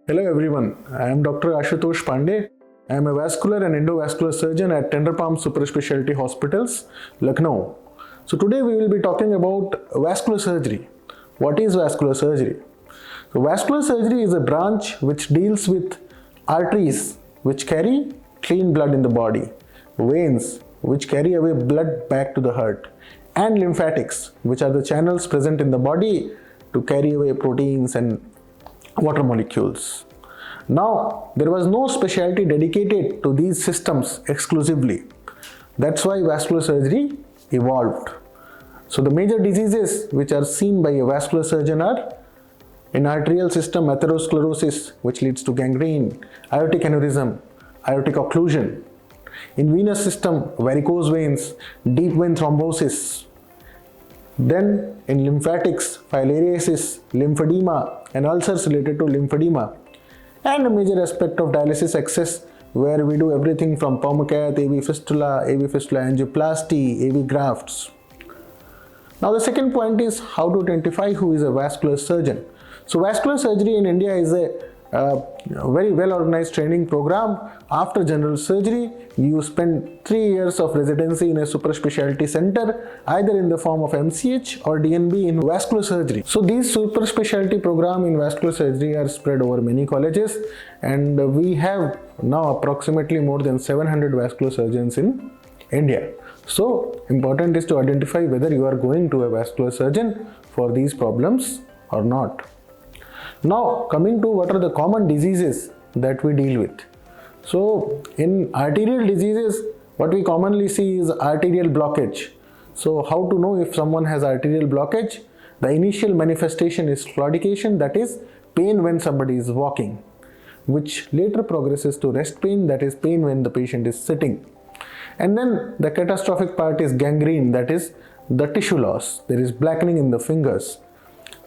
Hello everyone, I am Dr. Ashutosh Pandey. I am a vascular and endovascular surgeon at Tender Palm Super Specialty Hospitals, Lucknow. So today we will be talking about vascular surgery. What is vascular surgery? So vascular surgery is a branch which deals with arteries which carry clean blood in the body, veins which carry away blood back to the heart, and lymphatics which are the channels present in the body to carry away proteins and water molecules. Now, there was no specialty dedicated to these systems exclusively. That's why vascular surgery evolved. So the major diseases which are seen by a vascular surgeon are in arterial system atherosclerosis, which leads to gangrene, aortic aneurysm, aortic occlusion. In venous system, varicose veins, deep vein thrombosis. Then in lymphatics, filariasis, lymphedema, and ulcers related to lymphedema. And a major aspect of dialysis access, where we do everything from Paumocath, AV fistula angioplasty, AV grafts. Now the second point is how to identify who is a vascular surgeon. So vascular surgery in India is a very well organized training program. After general surgery, you spend 3 years of residency in a super specialty center, either in the form of MCH or DNB in vascular surgery. So these super specialty program in vascular surgery are spread over many colleges, and we have now approximately more than 700 vascular surgeons in India. So important is to identify whether you are going to a vascular surgeon for these problems or not. Now coming to what are the common diseases that we deal with. So in arterial diseases, what we commonly see is arterial blockage. So how to know if someone has arterial blockage? The initial manifestation is claudication, that is pain when somebody is walking, which later progresses to rest pain, that is pain when the patient is sitting. And then the catastrophic part is gangrene, that is the tissue loss. There is blackening in the fingers.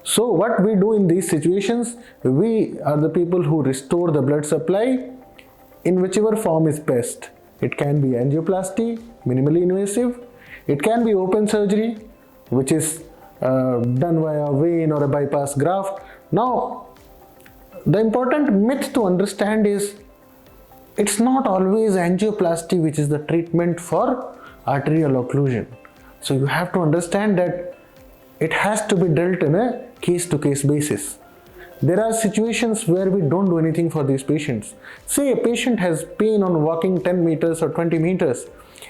So what we do in these situations, we are the people who restore the blood supply in whichever form is best. It can be angioplasty, minimally invasive. It can be open surgery, which is done via vein or a bypass graft. Now, the important myth to understand is it's not always angioplasty which is the treatment for arterial occlusion. So you have to understand that it has to be dealt in a case-to-case basis. There are situations where we don't do anything for these patients. Say a patient has pain on walking 10 meters or 20 meters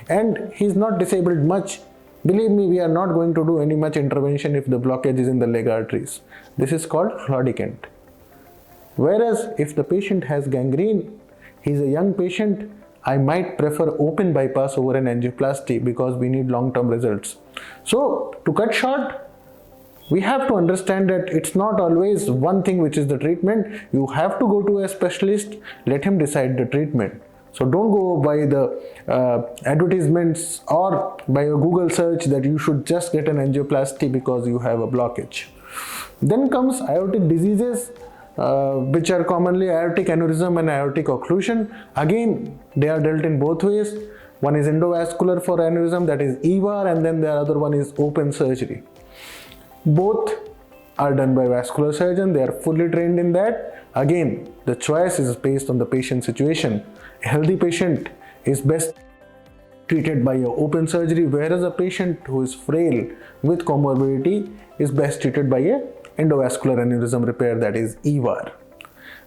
and he's not disabled much. Believe me, we are not going to do any much intervention if the blockage is in the leg arteries. This is called claudicant. Whereas if the patient has gangrene, he's a young patient, I might prefer open bypass over an angioplasty because we need long-term results. So to cut short, we have to understand that it's not always one thing which is the treatment. You have to go to a specialist, let him decide the treatment. So don't go by the advertisements or by a Google search that you should just get an angioplasty because you have a blockage. Then comes aortic diseases, which are commonly aortic aneurysm and aortic occlusion. Again, they are dealt in both ways. One is endovascular for aneurysm, that is EVAR, and then the other one is open surgery. Both are done by vascular surgeon. They are fully trained in that. Again, the choice is based on the patient situation. A healthy patient is best treated by open surgery, whereas a patient who is frail with comorbidity is best treated by a endovascular aneurysm repair, that is EVAR.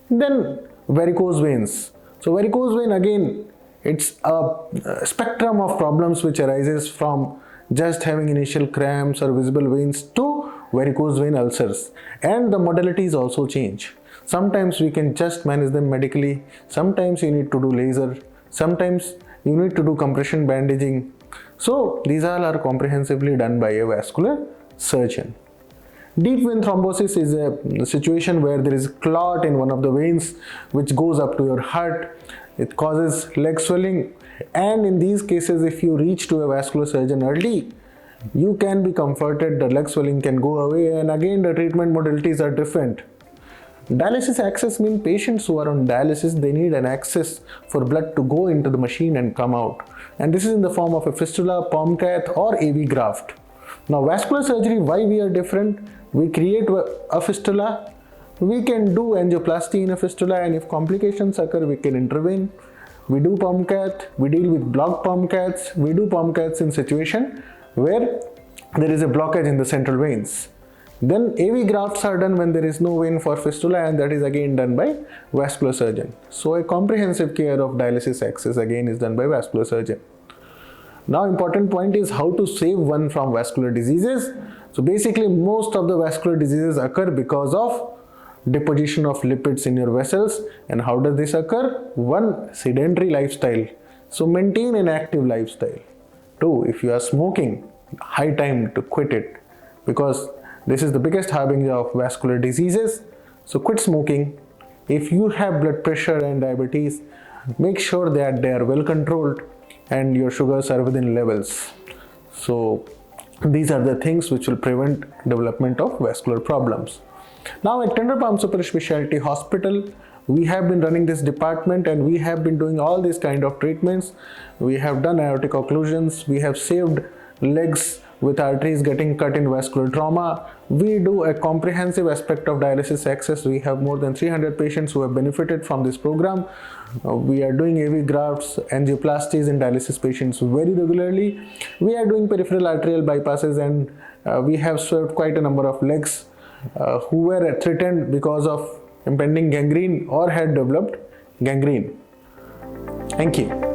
Then varicose veins. So varicose vein, again, it's a spectrum of problems which arises from just having initial cramps or visible veins to varicose vein ulcers, and the modalities also change. Sometimes we can just manage them medically, sometimes you need to do laser, sometimes you need to do compression bandaging. So these all are comprehensively done by a vascular surgeon. Deep vein thrombosis is a situation where there is clot in one of the veins which goes up to your heart. It causes leg swelling, and in these cases, if you reach to a vascular surgeon early, you can be comforted, the leg swelling can go away, and again the treatment modalities are different. Dialysis access means patients who are on dialysis, they need an access for blood to go into the machine and come out. And this is in the form of a fistula, Paumocath or AV graft. Now vascular surgery, why we are different? We create a fistula, we can do angioplasty in a fistula, and if complications occur, we can intervene. We do pump cath, we deal with blocked pump caths, we do pump caths in situation where there is a blockage in the central veins. Then AV grafts are done when there is no vein for fistula, and that is again done by vascular surgeon. So a comprehensive care of dialysis access again is done by vascular surgeon. Now important point is how to save one from vascular diseases. So basically most of the vascular diseases occur because of deposition of lipids in your vessels. And how does this occur? One, sedentary lifestyle. So maintain an active lifestyle. Two, if you are smoking, high time to quit it, because this is the biggest harbinger of vascular diseases. So quit smoking. If you have blood pressure and diabetes, make sure that they are well controlled and your sugars are within levels. So these are the things which will prevent development of vascular problems. Now at Tender Palm Super Specialty Hospital, we have been running this department and we have been doing all these kind of treatments. We have done aortic occlusions, we have saved legs with arteries getting cut in vascular trauma. We do a comprehensive aspect of dialysis access. We have more than 300 patients who have benefited from this program. We are doing AV grafts, angioplasties in dialysis patients very regularly. We are doing peripheral arterial bypasses, and we have served quite a number of legs who were threatened because of impending gangrene or had developed gangrene. Thank you.